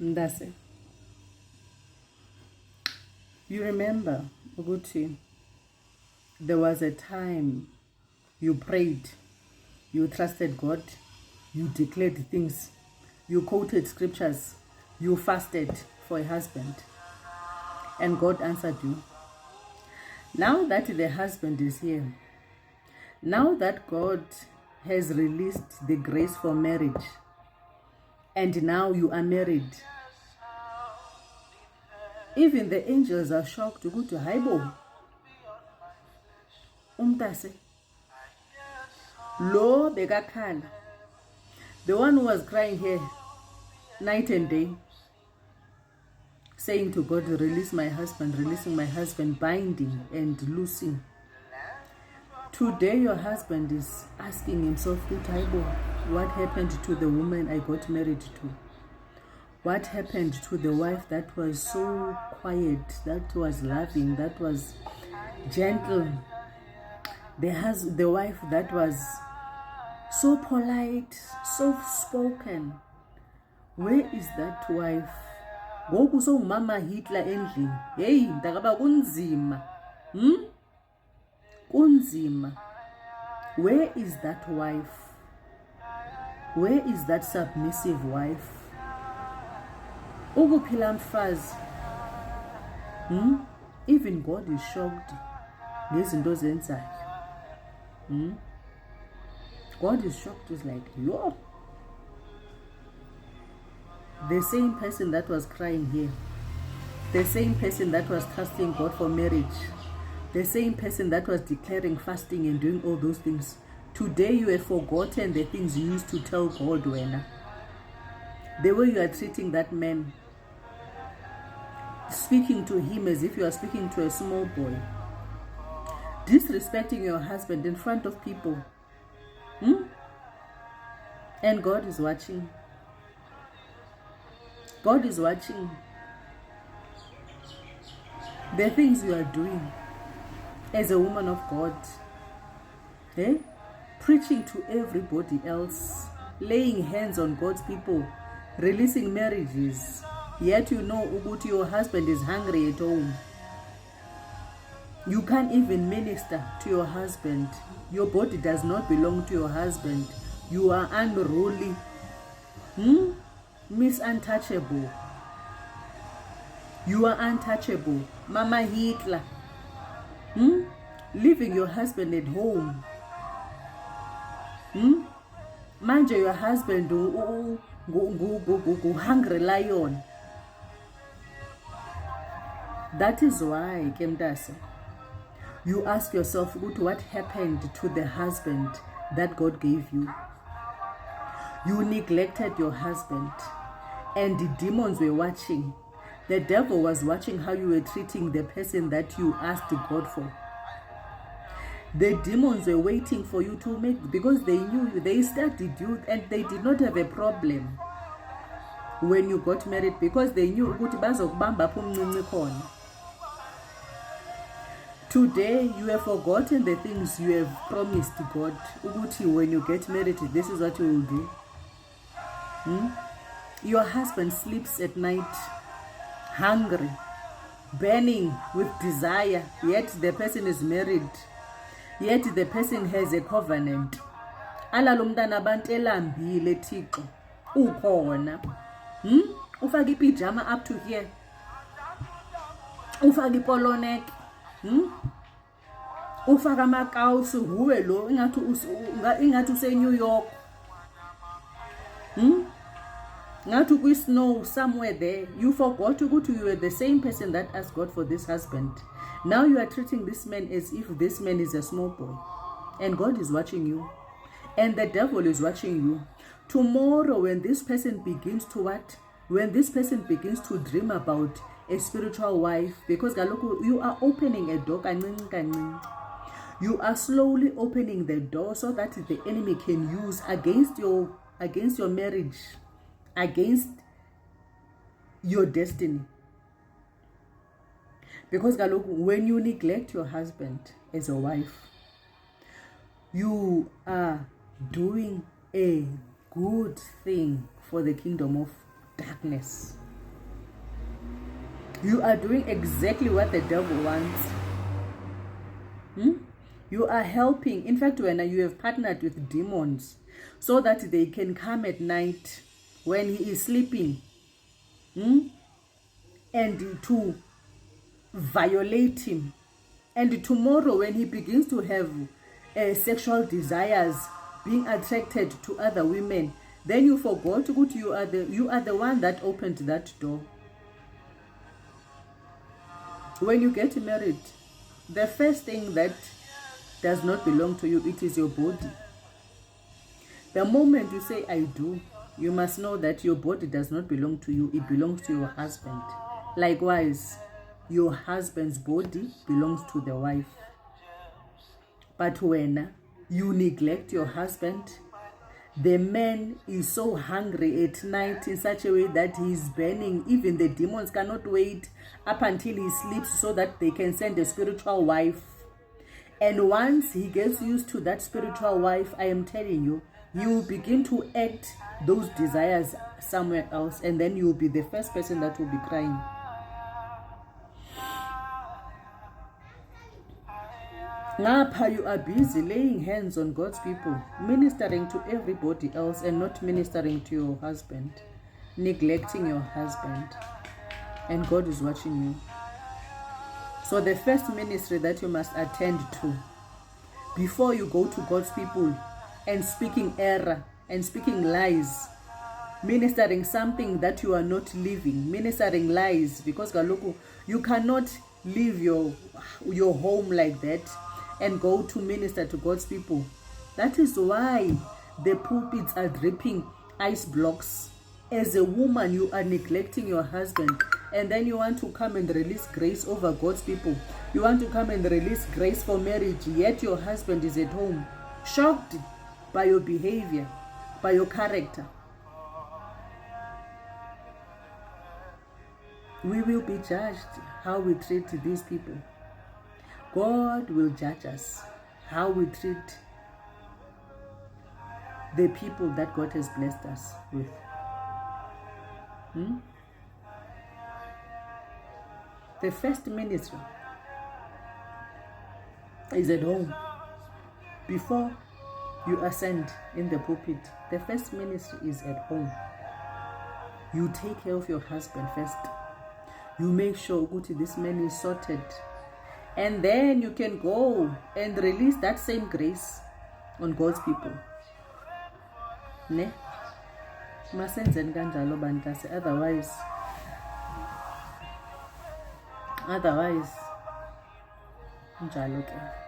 Ndase. You remember, Uguti, there was a time you prayed, you trusted God, you declared things, you quoted scriptures, you fasted for a husband, and God answered you. Now that the husband is here, now that God has released the grace for marriage, and now you are married, even the angels are shocked to go to Haibo. Umtase. Lo begakhala. The one who was crying here night and day, saying to God, release my husband, releasing my husband, binding and loosing. Today your husband is asking himself, what happened to the woman I got married to? What happened to the wife that was so quiet, that was loving, that was gentle? The wife that was so polite, soft-spoken. Where is that wife? Ngoku sowumama Hitler endlini. Hey, ndakaba kunzima. Kunzima. Where is that wife? Where is that submissive wife? Ukuphila mfazi. Even God is shocked ngezinto zenzayo. God is shocked. He's like, yo. The same person that was crying here, the same person that was trusting God for marriage, the same person that was declaring fasting and doing all those things, today you have forgotten the things you used to tell God when. The way you are treating that man, speaking to him as if you are speaking to a small boy, disrespecting your husband in front of people. And God is watching. God is watching the things you are doing as a woman of God. Preaching to everybody else, laying hands on God's people, releasing marriages. Yet you know Uguti, your husband is hungry at home. You can't even minister to your husband. Your body does not belong to your husband. You are unruly. Miss Untouchable. You are untouchable. Mama Hitler. Leaving your husband at home. Manje your husband go hungry lion. That is why, Kemdasa, you ask yourself, what happened to the husband that God gave you? You neglected your husband, and the demons were watching. The devil was watching how you were treating the person that you asked God for. The demons were waiting for you to make, because they knew you, they studied you, and they did not have a problem when you got married, because they knew ukuthi bazokubamba apho umncinci khona. Today you have forgotten the things you have promised God. Ukuthi when you get married, this is what you will do. Your husband sleeps at night hungry, burning with desire, yet the person is married, yet the person has a covenant. Alalo mntana abantu elambile Thixo ukhona. Ufaka ipijama up to here, ufaka ipolonek, ufaka amakawusi huwe lo ingathi use New York. Ngathi kwi snow somewhere there. You forgot to go to, you were the same person that asked God for this husband. Now you are treating this man as if this man is a small boy. And God is watching you. And the devil is watching you. Tomorrow when this person begins to what? When this person begins to dream about a spiritual wife, because you are opening a door. You are slowly opening the door so that the enemy can use against your marriage, against your destiny. Because when you neglect your husband as a wife, you are doing a good thing for the kingdom of darkness. You are doing exactly what the devil wants. You are helping. In fact, when you have partnered with demons so that they can come at night when he is sleeping, and to violate him. And tomorrow when he begins to have sexual desires, being attracted to other women, then you forgot that you are the one that opened that door. When you get married, the first thing that does not belong to you, it is your body. The moment you say I do, you must know that your body does not belong to you, it belongs to your husband. Likewise, your husband's body belongs to the wife. But when you neglect your husband, the man is so hungry at night in such a way that he is burning. Even the demons cannot wait up until he sleeps so that they can send a spiritual wife. And once he gets used to that spiritual wife, I am telling you, he will begin to act those desires somewhere else, and then you will be the first person that will be crying. Ngapha you are busy laying hands on God's people, ministering to everybody else and not ministering to your husband, neglecting your husband, and God is watching you. So the first ministry that you must attend to before you go to God's people and speaking error and speaking lies, ministering something that you are not living, ministering lies, because you cannot leave your home like that and go to minister to God's people. That is why the pulpits are dripping ice blocks. As a woman, you are neglecting your husband, and then you want to come and release grace over God's people. You want to come and release grace for marriage, yet your husband is at home, shocked by your behavior, by your character. We will be judged how we treat these people. God will judge us how we treat the people that God has blessed us with. The first ministry is at home. Before you ascend in the pulpit, the first ministry is at home. You take care of your husband first. You make sure this man is sorted. And then you can go and release that same grace on God's people. Ne? Masenzeni kanjalo bantase, otherwise njalo ke.